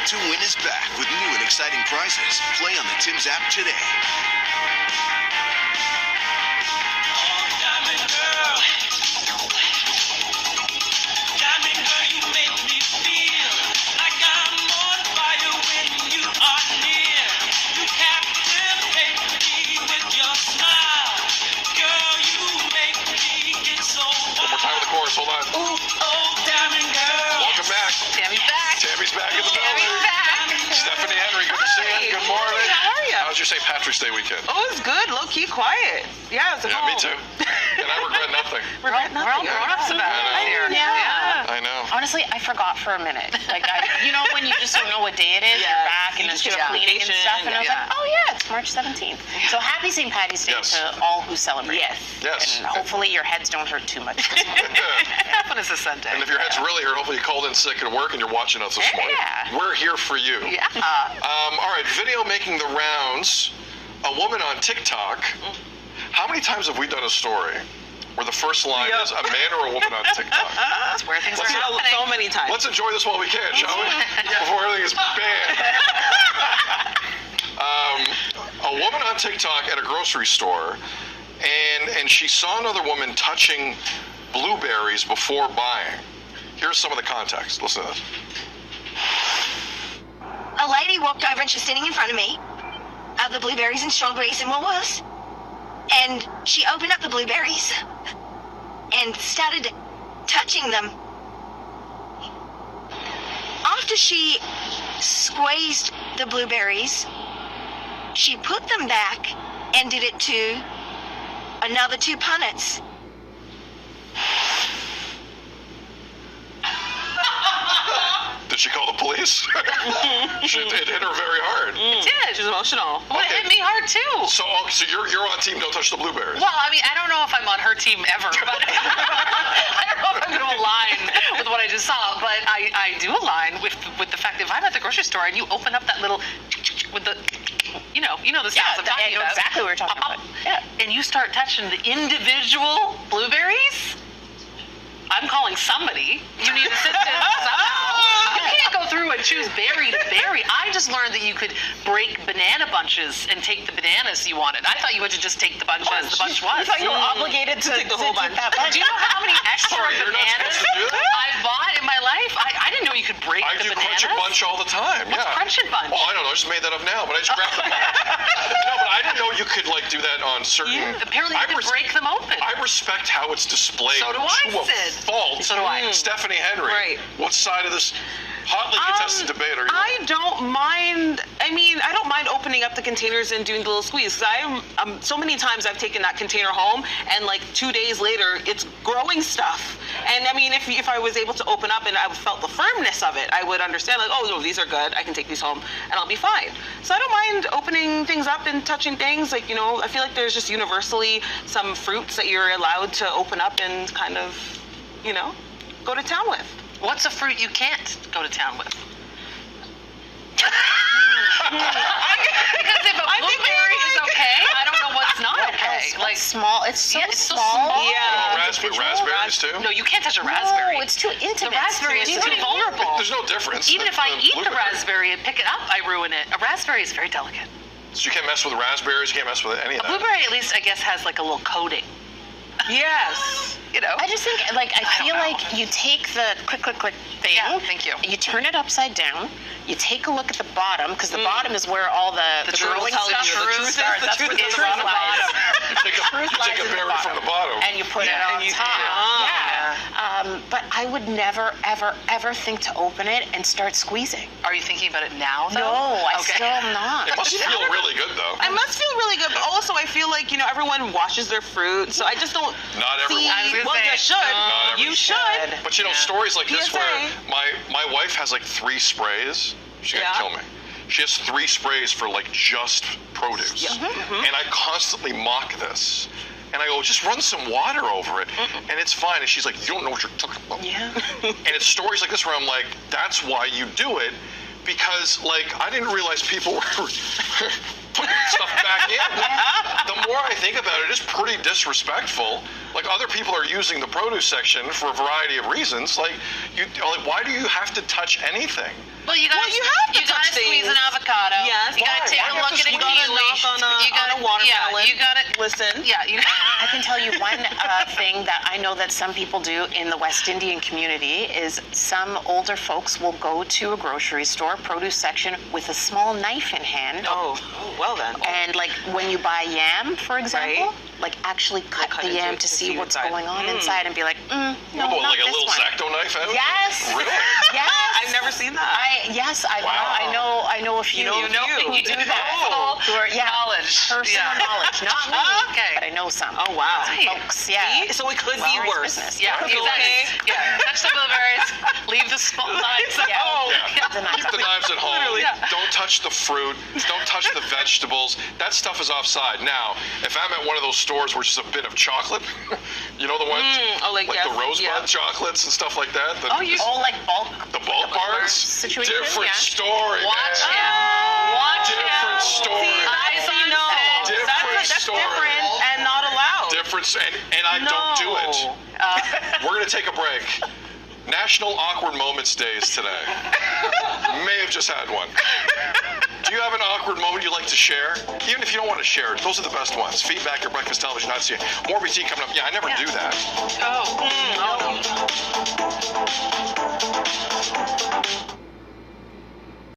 to Win is back with new and exciting prizes. Play on the Tim's app today. Hold on. Ooh, oh, Diamond Girl. Welcome back. Tammy's back. Tammy's back in the building. Stephanie Henry, good to see you. Good morning. How are you? How was your St. Patrick's Day weekend? Oh, it was good. Low key quiet. Yeah, it was at home. Me too. And I regret nothing. We're all grown-ups about it here. Yeah. I know. Honestly, I forgot for a minute. Like, you know when you just don't know what day it is, you're back and it's just cleaning and stuff, and I was like, oh yeah, it's March 17th. So happy St. Patty's Day to all who celebrate. Yes. And hopefully your heads don't hurt too much. Happen is a Sunday. And if your head's really hurt, hopefully you called in sick at work and you're watching us this morning. We're here for you. Yeah. All right, video making the rounds. A woman on TikTok. How many times have we done a story where the first line is a man or a woman on TikTok? That's where things are happening. So many times. Let's enjoy this while we can, shall we? Before everything is banned. A woman on TikTok at a grocery store, and she saw another woman touching blueberries before buying. Here's some of the context. Listen to this. A lady walked over and she's sitting in front of me, the blueberries and strawberries and Woolworths, and she opened up the blueberries and started touching them. After she squeezed the blueberries, she put them back and did it to another two punnets. Did she call the police? It hit her very hard. It did. She's emotional. Well, it hit me hard too. So you're on team don't touch the blueberries. Well, I mean, I don't know if I'm on her team ever, but I don't know if I'm going to align with what I just saw, but I do align with the fact that if I'm at the grocery store and you open up that little with the you know the sounds I'm talking about. Exactly what we're talking about. Yeah. And you start touching the individual blueberries, I'm calling somebody. You need assistance somehow. You can't go through and choose berry to berry. I just learned that you could break banana bunches and take the bananas you wanted. I thought you had to just take the bunch as the bunch was. I thought you were obligated to take the whole bunch. Do you know how many extra bananas I've bought in my life? I didn't know you could break the bananas. I do Crunch and Bunch all the time. What's Crunch and Bunch? Well, I don't know. I just made that up now, but I just grabbed them. No, but I didn't know you could do that on certain. Apparently you can break them open. I respect how it's displayed. So do I, Sid. Fault. So do I. Stephanie Henry. Right. What side of this hotly contested debate are you on? I don't mind. I mean, I don't mind opening up the containers and doing the little squeeze. So many times I've taken that container home, and 2 days later, it's growing stuff. And I mean, if I was able to open up and I felt the firmness of it, I would understand. Oh, no, these are good. I can take these home, and I'll be fine. So I don't mind opening things up and touching things. I feel like there's just universally some fruits that you're allowed to open up and kind of, go to town with. What's a fruit you can't go to town with? Because if a blueberry is okay, I don't know what's not okay. Small. It's so so small. small. Yeah. Raspberries too? No, you can't touch a raspberry. No, it's too intimate. The raspberry is too vulnerable. There's no difference. Even if I eat the blueberry. raspberry and pick it up, I ruin it. A raspberry is very delicate. So you can't mess with raspberries. You can't mess with any of A that. blueberry, at least, I guess, has a little coating. Yes. I just think, I feel like you take the click thing. Yeah, thank you. You turn it upside down. You take a look at the bottom, because the bottom is where all the growing stuff starts. That's where the truth lies. You take a berry from the bottom. And you put it on top. Yeah. But I would never, ever, ever think to open it and start squeezing. Are you thinking about it now, though? No, I still am not. It must feel really good, though. It must feel really good, but also I feel like, everyone washes their fruit, so I just don't Not everyone. Well, you should. You should. But stories like this PSA. where my wife has 3 sprays. She's gonna kill me. She has 3 sprays for just produce. Yeah. And I constantly mock this. And I go, just run some water over it, and it's fine. And she's like, you don't know what you're talking about. Yeah. And it's stories like this where I'm like, that's why you do it, because I didn't realize people were putting stuff back in. The more I think about it, it's pretty disrespectful like other people are using the produce section for a variety of reasons. Like, why do you have to touch anything? Well, you gotta squeeze an avocado. Yes. You gotta take a look at a You gotta knock on a watermelon. You gotta listen. Yeah, you. I can tell you one thing that I know that some people do in the West Indian community is some older folks will go to a grocery store produce section with a small knife in hand. Oh, well then. And like when you buy yam, for example, like actually cut the into yam it to to see see what's inside. going on inside and be like, no, What, not like a this little one. X-Acto knife out? Yes. Really? Yes. I've never seen that. I know a few. You know who you. do that. Oh, Who are, knowledge. Personal knowledge, not me, Okay. but I know some. Oh wow. Right. Folks, yeah. See? So it could be Well, worse. business. Yeah, Okay. exactly. Yeah, touch the blueberries. Leave the small knives at Yeah. home. Yeah. The knives Keep the knives at home. Literally. Yeah. Don't touch the fruit. Don't touch the vegetables. That stuff is offside. Now, if I'm at one of those stores where it's just a bit of chocolate, you know the ones like the rosebud chocolates and stuff like that. Oh, you like bulk. the bulk bars. situation? Different Yeah. story. Watch man. him. Watch him. Different story. Eyes on No. set. Different That's story. different and not allowed. Different, and I don't do it. We're gonna take a break. National Awkward Moments Days today. May have just had one. Do you have an awkward moment you'd like to share? Even if you don't want to share it, those are the best ones. Feedback at Breakfast Television. More BT coming up. Yeah, I never do that. Oh.